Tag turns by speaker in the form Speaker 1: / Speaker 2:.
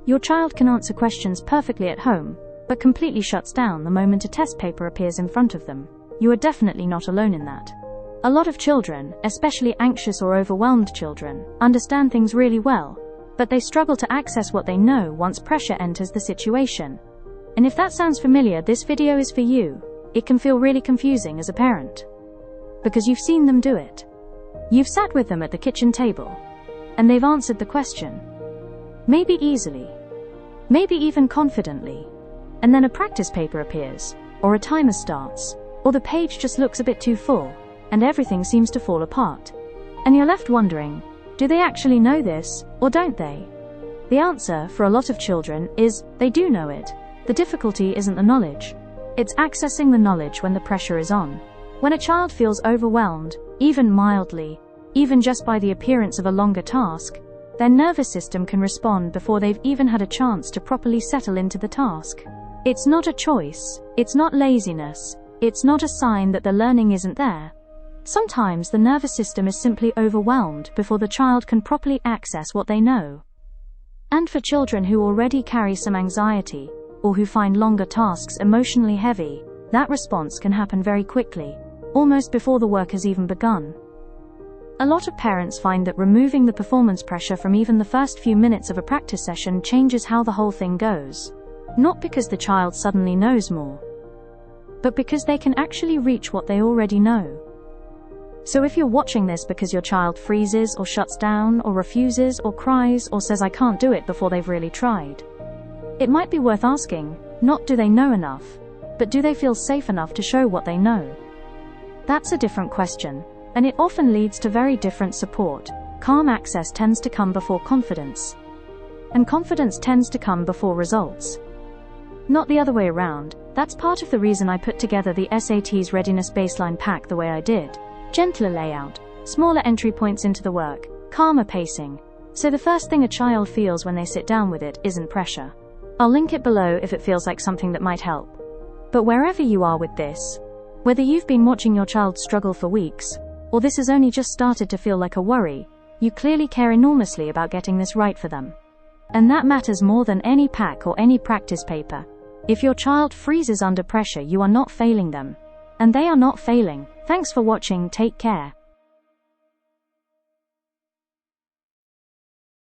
Speaker 1: Your child can answer questions perfectly at home, but completely shuts down the moment a test paper appears in front of them. You are definitely not alone in that. A lot of children, especially anxious or overwhelmed children, understand things really well, but they struggle to access what they know once pressure enters the situation. And if that sounds familiar, this video is for you. It can feel really confusing as a parent, because you've seen them do it. You've sat with them at the kitchen table, and they've answered the question. Maybe easily, maybe even confidently. And then a practice paper appears, or a timer starts, or the page just looks a bit too full, and everything seems to fall apart. And you're left wondering, do they actually know this, or don't they? The answer, for a lot of children, is, they do know it. The difficulty isn't the knowledge. It's accessing the knowledge when the pressure is on. When a child feels overwhelmed, even mildly, even just by the appearance of a longer task, their nervous system can respond before they've even had a chance to properly settle into the task. It's not a choice, it's not laziness, it's not a sign that the learning isn't there. Sometimes the nervous system is simply overwhelmed before the child can properly access what they know. And for children who already carry some anxiety, or who find longer tasks emotionally heavy, that response can happen very quickly, almost before the work has even begun. A lot of parents find that removing the performance pressure from even the first few minutes of a practice session changes how the whole thing goes. Not because the child suddenly knows more, but because they can actually reach what they already know. So if you're watching this because your child freezes or shuts down or refuses or cries or says I can't do it before they've really tried, it might be worth asking, not do they know enough, but do they feel safe enough to show what they know? That's a different question, and it often leads to very different support. Calm access tends to come before confidence, and confidence tends to come before results. Not the other way around. That's part of the reason I put together the SATs Readiness Baseline Pack the way I did. Gentler layout, smaller entry points into the work, calmer pacing. So the first thing a child feels when they sit down with it isn't pressure. I'll link it below if it feels like something that might help. But wherever you are with this, whether you've been watching your child struggle for weeks, or this has only just started to feel like a worry, you clearly care enormously about getting this right for them. And that matters more than any pack or any practice paper. If your child freezes under pressure, you are not failing them. And they are not failing. Thanks for watching, take care.